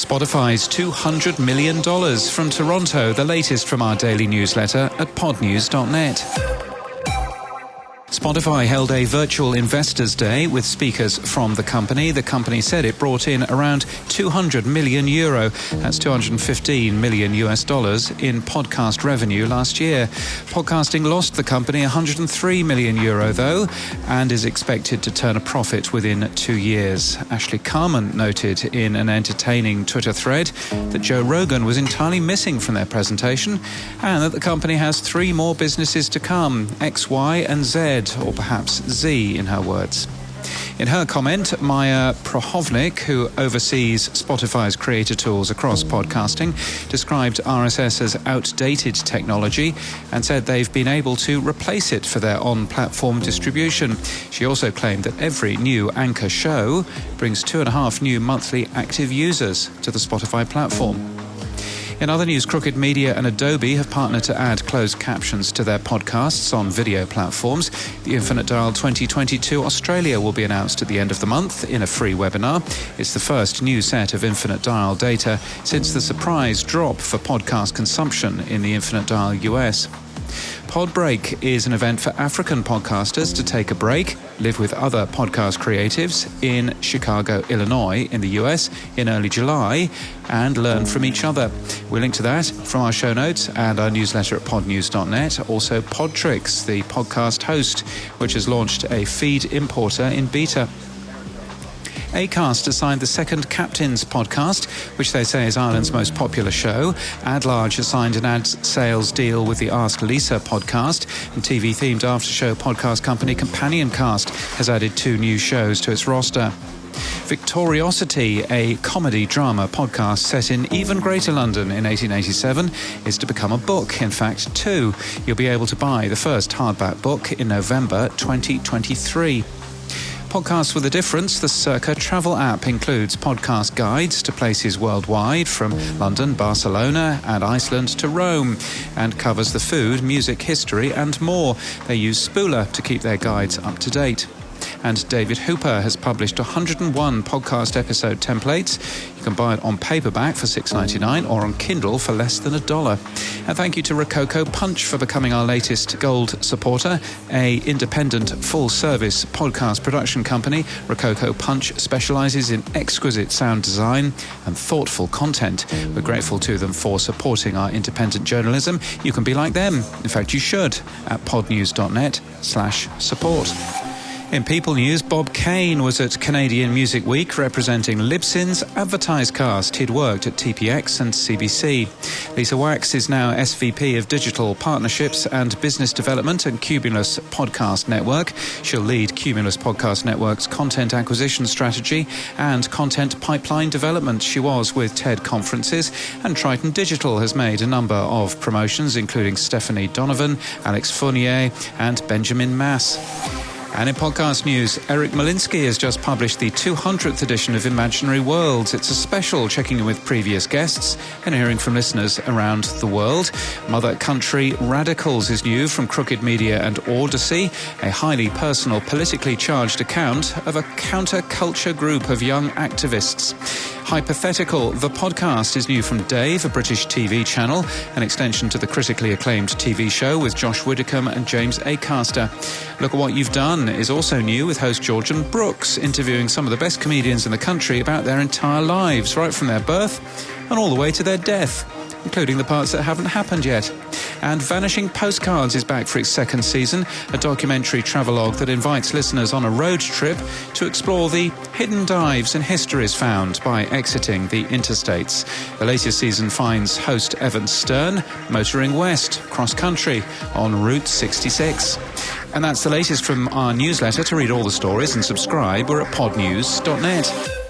Spotify's $200 million from Toronto, the latest from our daily newsletter at podnews.net. Spotify held a virtual investors day with speakers from the company. The company said it brought in around €200 million, that's $215 million in podcast revenue last year. Podcasting lost the company €103 million though, and is expected to turn a profit within 2 years. Ashley Carman noted in an entertaining Twitter thread that Joe Rogan was entirely missing from their presentation, and that the company has 3 more businesses to come, X, Y, and Z, or perhaps Z in her words. In her comment, Maya Prohovnik, who oversees Spotify's creator tools across podcasting, described RSS as outdated technology and said they've been able to replace it for their on-platform distribution. She also claimed that every new Anchor show brings 2.5 new monthly active users to the Spotify platform. In other news, Crooked Media and Adobe have partnered to add closed captions to their podcasts on video platforms. The Infinite Dial 2022 Australia will be announced at the end of the month in a free webinar. It's the first new set of Infinite Dial data since the surprise drop for podcast consumption in the Infinite Dial US. Podbreak is an event for African podcasters to take a break, live with other podcast creatives in Chicago, Illinois, in the US in early July, and learn from each other. We'll link to that from our show notes and our newsletter at podnews.net. Also, Podtrix, the podcast host, which has launched a feed importer in beta. Acast has signed the second Captains podcast, which they say is Ireland's most popular show. AdLarge has signed an ad sales deal with the Ask Lisa podcast, and TV-themed after-show podcast company Companioncast has added 2 new shows to its roster. Victoriosity, a comedy-drama podcast set in even Greater London in 1887, is to become a book, in fact 2. You'll be able to buy the first hardback book in November 2023. Podcasts with a difference. The Circa travel app includes podcast guides to places worldwide from London, Barcelona and Iceland to Rome, and covers the food, music, history and more. They use Spooler to keep their guides up to date. And David Hooper has published 101 podcast episode templates. You can buy it on paperback for $6.99 or on Kindle for less than $1. And thank you to Rococo Punch for becoming our latest gold supporter, a independent full-service podcast production company. Rococo Punch specialises in exquisite sound design and thoughtful content. We're grateful to them for supporting our independent journalism. You can be like them. In fact, you should at podnews.net/support. In People News, Bob Kane was at Canadian Music Week representing Libsyn's Advertisecast. He'd worked at TPX and CBC. Lisa Wax is now SVP of Digital Partnerships and Business Development at Cumulus Podcast Network. She'll lead Cumulus Podcast Network's content acquisition strategy and content pipeline development. She was with TED Conferences, and Triton Digital has made a number of promotions, including Stephanie Donovan, Alex Fournier and Benjamin Mass. And in podcast news, Eric Molinsky has just published the 200th edition of Imaginary Worlds. It's a special checking in with previous guests and hearing from listeners around the world. Mother Country Radicals is new from Crooked Media and Odyssey, a highly personal, politically charged account of a counterculture group of young activists. Hypothetical, the podcast, is new from Dave, a British TV channel, an extension to the critically acclaimed TV show with Josh Widdicombe and James Acaster. Look at What You've Done is also new, with host Georgian Brooks interviewing some of the best comedians in the country about their entire lives, right from their birth and all the way to their death, including the parts that haven't happened yet. And Vanishing Postcards is back for its second season, a documentary travelogue that invites listeners on a road trip to explore the hidden dives and histories found by exiting the interstates. The latest season finds host Evan Stern motoring west, cross-country, on Route 66. And that's the latest from our newsletter. To read all the stories and subscribe, we're at podnews.net.